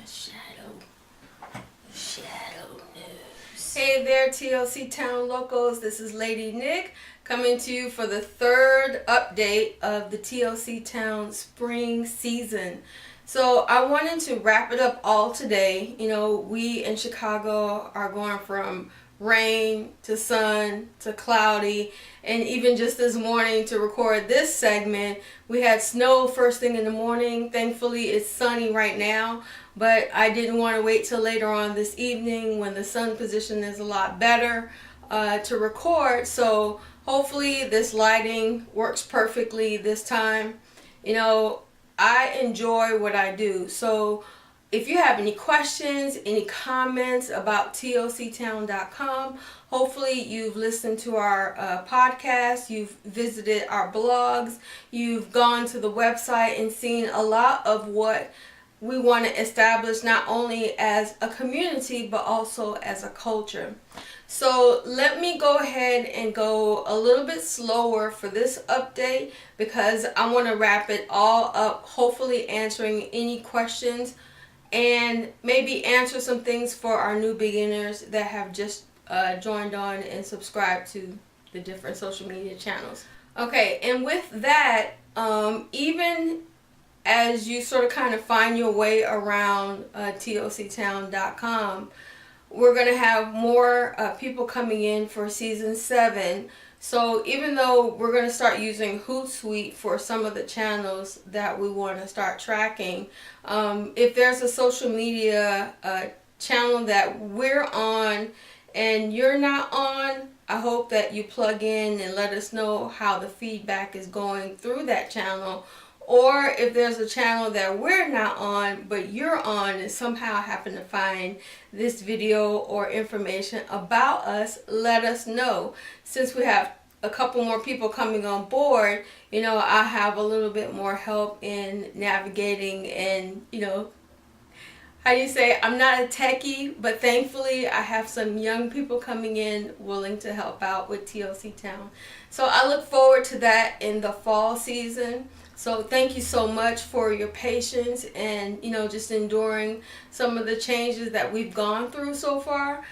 Shadow News. Hey there, TLC Town Locals. This is Lady Nick coming to you for the third update of the TLC Town spring season. So I wanted to wrap it up all today. You know, we in Chicago are going from rain to sun to cloudy, and even just this morning to record this segment we had snow first thing in the morning. Thankfully it's sunny right now, but I didn't want to wait till later on this evening when the sun position is a lot better to record. So hopefully this lighting works perfectly this time. You know, I enjoy what I do. So if you have any questions, any comments about tlctown.com, hopefully you've listened to our podcast, you've visited our blogs, you've gone to the website and seen a lot of what we want to establish, not only as a community but also as a culture. So let me go ahead and go a little bit slower for this update because I want to wrap it all up, hopefully answering any questions and maybe answer some things for our new beginners that have just joined on and subscribed to the different social media channels. Okay, and with that, even as you sort of kind of find your way around tlctown.com, we're going to have more people coming in for season 7. So even though we're going to start using Hootsuite for some of the channels that we want to start tracking, if there's a social media channel that we're on and you're not on, I hope that you plug in and let us know how the feedback is going through that channel. Or if there's a channel that we're not on but you're on and somehow happen to find this video or information about us, let us know. Since we have a couple more people coming on board, you know, I have a little bit more help in navigating and, you know, how do you say, I'm not a techie, but thankfully I have some young people coming in willing to help out with TLC Town. So I look forward to that in the fall season. So thank you so much for your patience and, you know, just enduring some of the changes that we've gone through so far.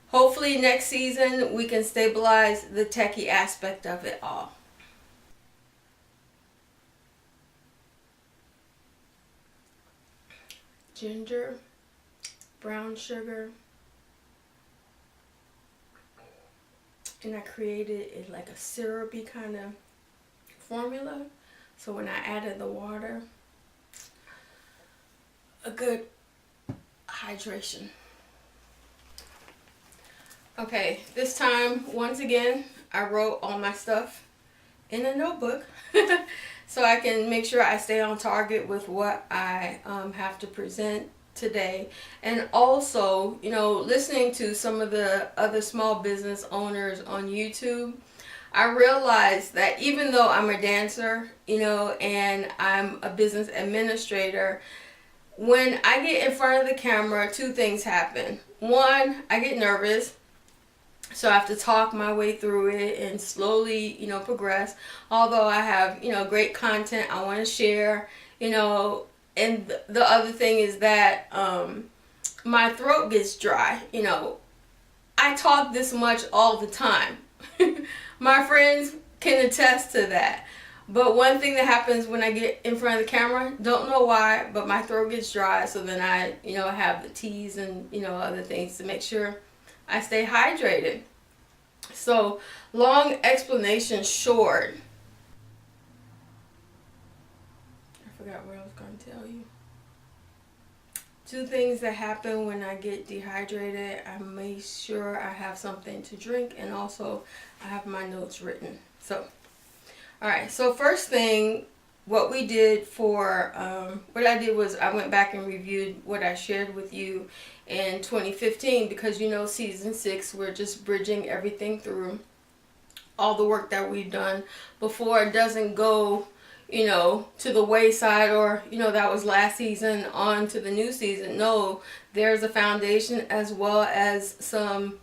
Hopefully next season we can stabilize the techie aspect of it all. Ginger, brown sugar, and I created it like a syrupy kind of formula. So when I added the water, a good hydration. Okay, this time, once again, I wrote all my stuff in a notebook so I can make sure I stay on target with what I have to present today. And also, you know, listening to some of the other small business owners on YouTube, I realized that even though I'm a dancer, you know, and I'm a business administrator, when I get in front of the camera, two things happen. One, I get nervous. So I have to talk my way through it and slowly, you know, progress. Although I have, you know, great content I want to share, you know, and the other thing is that my throat gets dry. You know, I talk this much all the time. My friends can attest to that. But one thing that happens when I get in front of the camera, don't know why, but my throat gets dry. So then I, you know, have the teas and, you know, other things to make sure I stay hydrated. So, long explanation short. I forgot what I was going to tell you. Two things that happen when I get dehydrated. I make sure I have something to drink, and also I have my notes written. So, alright, so first thing, what we did for, what I did was I went back and reviewed what I shared with you in 2015 because, you know, season 6, we're just bridging everything through. All the work that we've done before it doesn't go, you know, to the wayside or, you know, that was last season on to the new season. No, there's a foundation as well as some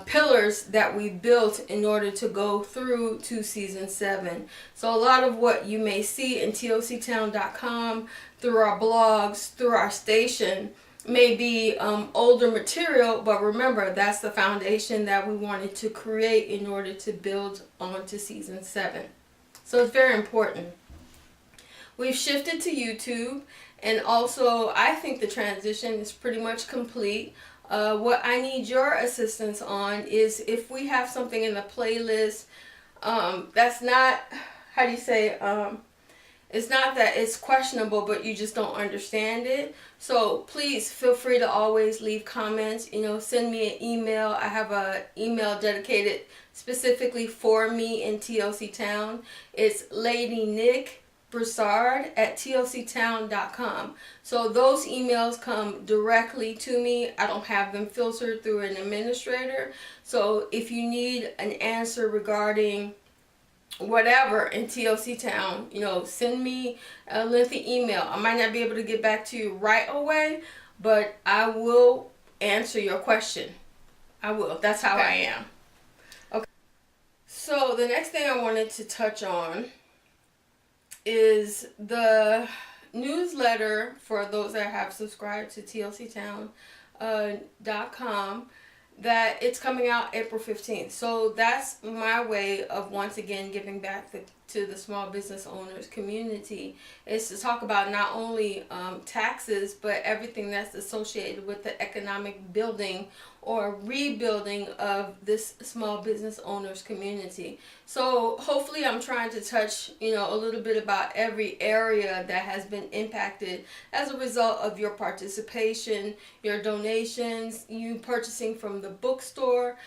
pillars that we built in order to go through to season 7. So a lot of what you may see in tlctown.com, through our blogs, through our station, may be older material, but remember, that's the foundation that we wanted to create in order to build on to season 7. So it's very important. We've shifted to YouTube, and also I think the transition is pretty much complete. What I need your assistance on is if we have something in the playlist that's not, how do you say, it's not that it's questionable, but you just don't understand it. So please feel free to always leave comments. Send me an email. I have an email dedicated specifically for me in TLC Town. It's Lady Nick Broussard at tlctown.com. So those emails come directly to me. I don't have them filtered through an administrator. So if you need an answer regarding whatever in TLC Town, send me a lengthy email. I might not be able to get back to you right away, but I will answer your question. I will. That's how I am. Okay. So the next thing I wanted to touch on is the newsletter for those that have subscribed to tlctown.com. That it's coming out April 15th. So that's my way of once again giving back to the small business owners community, is to talk about not only taxes, but everything that's associated with the economic building or rebuilding of this small business owners community. So hopefully I'm trying to touch, a little bit about every area that has been impacted as a result of your participation, your donations, you purchasing from the bookstore.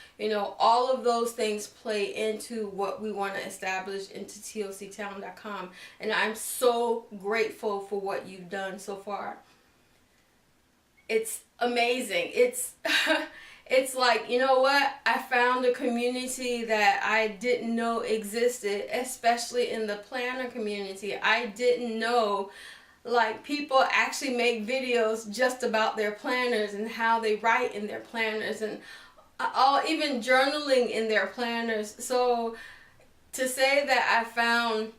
All of those things play into what we want to establish into tlctown.com. And I'm so grateful for what you've done so far. It's amazing. It's like, you know what? I found a community that I didn't know existed, especially in the planner community. I didn't know, like, people actually make videos just about their planners and how they write in their planners, and even journaling in their planners. So to say that I found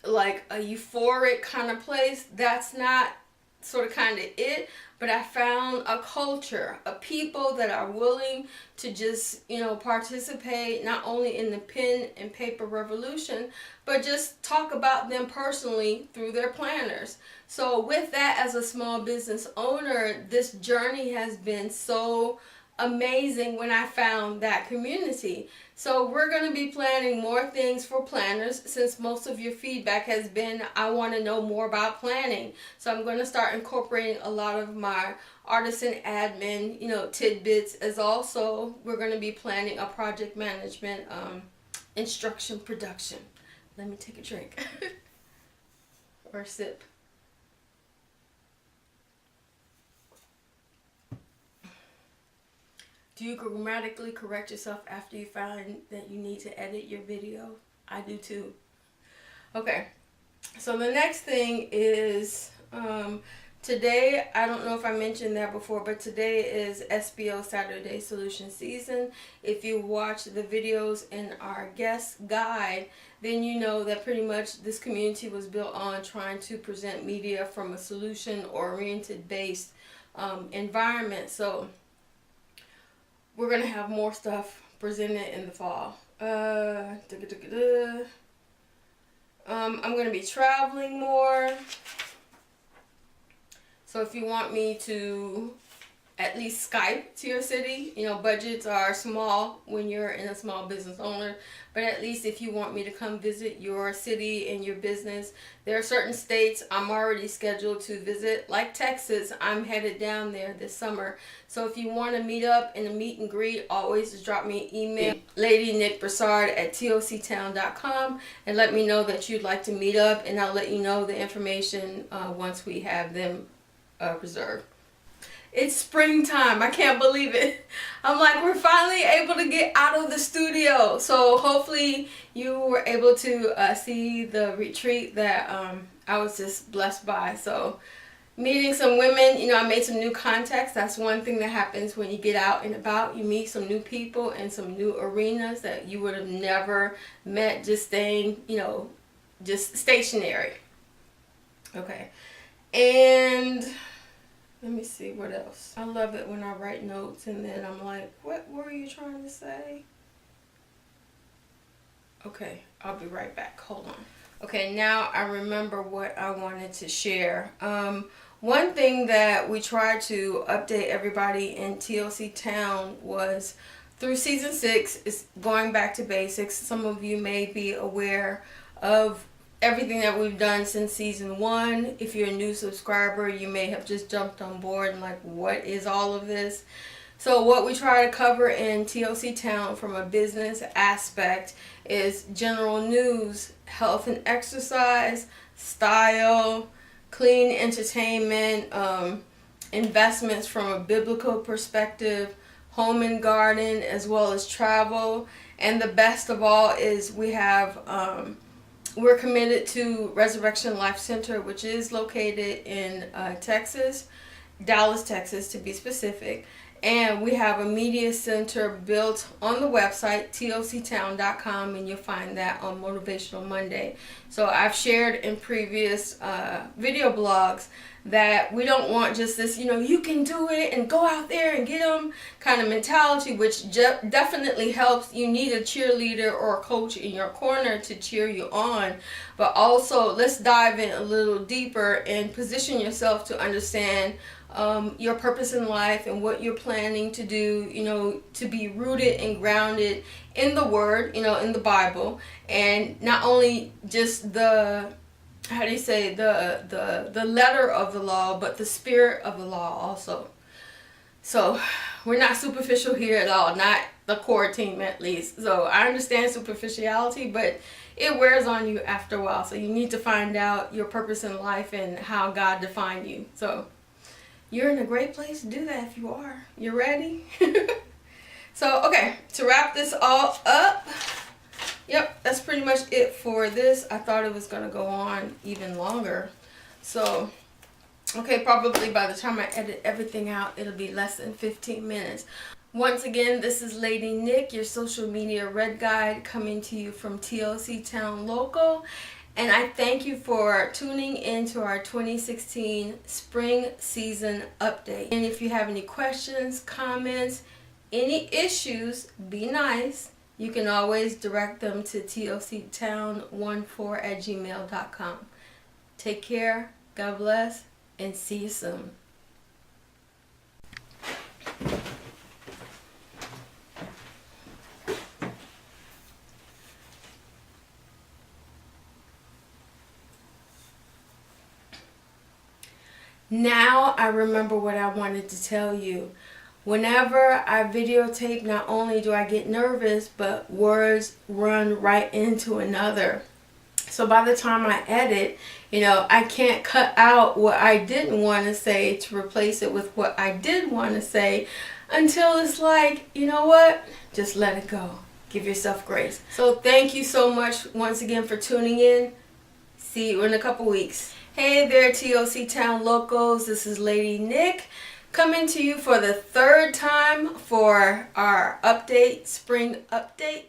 like a euphoric kind of place, that's not sort of kind of it. But I found a culture of people that are willing to just, participate not only in the pen and paper revolution, but just talk about them personally through their planners. So with that, as a small business owner, this journey has been so amazing when I found that community. So we're going to be planning more things for planners, since most of your feedback has been, I want to know more about planning. So I'm going to start incorporating a lot of my artisan admin, tidbits, as also we're going to be planning a project management instruction production. Let me take a drink or a sip. Do you grammatically correct yourself after you find that you need to edit your video? I do too. Okay, so the next thing is today, I don't know if I mentioned that before, but today is SBO Saturday Solution Season. If you watch the videos in our guest guide, then you know that pretty much this community was built on trying to present media from a solution-oriented based environment. So we're going to have more stuff presented in the fall. I'm going to be traveling more. So if you want me to at least Skype to your city, budgets are small when you're in a small business owner, but at least if you want me to come visit your city and your business, there are certain states I'm already scheduled to visit, like Texas. I'm headed down there this summer. So if you want to meet up in a meet and greet, always just drop me an email, Lady Nick Broussard at tlctown.com, and let me know that you'd like to meet up, and I'll let you know the information once we have them reserved. It's springtime. I can't believe it. I'm like, we're finally able to get out of the studio. So hopefully you were able to see the retreat that I was just blessed by. So meeting some women, I made some new contacts. That's one thing that happens when you get out and about. You meet some new people in some new arenas that you would have never met just staying, just stationary. Okay. And let me me see what else. I love it when I write notes and then I'm like, what were you trying to say? Okay, I'll be right back. Hold on. Okay, now I remember what I wanted to share. One thing that we tried to update everybody in TLC Town was through season 6 is going back to basics. Some of you may be aware of everything that we've done since season 1. If you're a new subscriber, you may have just jumped on board and like, what is all of this? So what we try to cover in TLC Town from a business aspect is general news, health and exercise, style, clean entertainment, investments from a biblical perspective, home and garden, as well as travel. And the best of all is we have, we're committed to Resurrection Life Center, which is located in Texas, Dallas, Texas to be specific. And we have a media center built on the website, tlctown.com, and you'll find that on Motivational Monday. So I've shared in previous video blogs that we don't want just this, you can do it and go out there and get them kind of mentality, which definitely helps. You need a cheerleader or a coach in your corner to cheer you on. But also, let's dive in a little deeper and position yourself to understand your purpose in life and what you're planning to do, to be rooted and grounded in the Word, in the Bible, and not only just the letter of the law, but the spirit of the law also. So we're not superficial here at all, not the core team at least. So I understand superficiality, but it wears on you after a while. So you need to find out your purpose in life and how God defined you. So you're in a great place to do that if you are. You ready? So, okay, to wrap this all up, yep, that's pretty much it for this. I thought it was going to go on even longer. So, okay, probably by the time I edit everything out, it'll be less than 15 minutes. Once again, this is Lady Nick, your social media red guide, coming to you from TLC Town Local. And I thank you for tuning in to our 2016 spring season update. And if you have any questions, comments, any issues, be nice. You can always direct them to tlctown14@gmail.com. Take care, God bless, and see you soon. Now I remember what I wanted to tell you. Whenever I videotape, not only do I get nervous, but words run right into another. So by the time I edit, I can't cut out what I didn't want to say to replace it with what I did want to say until it's like, you know what? Just let it go. Give yourself grace. So thank you so much once again for tuning in. See you in a couple weeks. Hey there, TLC Town locals. This is Lady Nick coming to you for the third time for our spring update.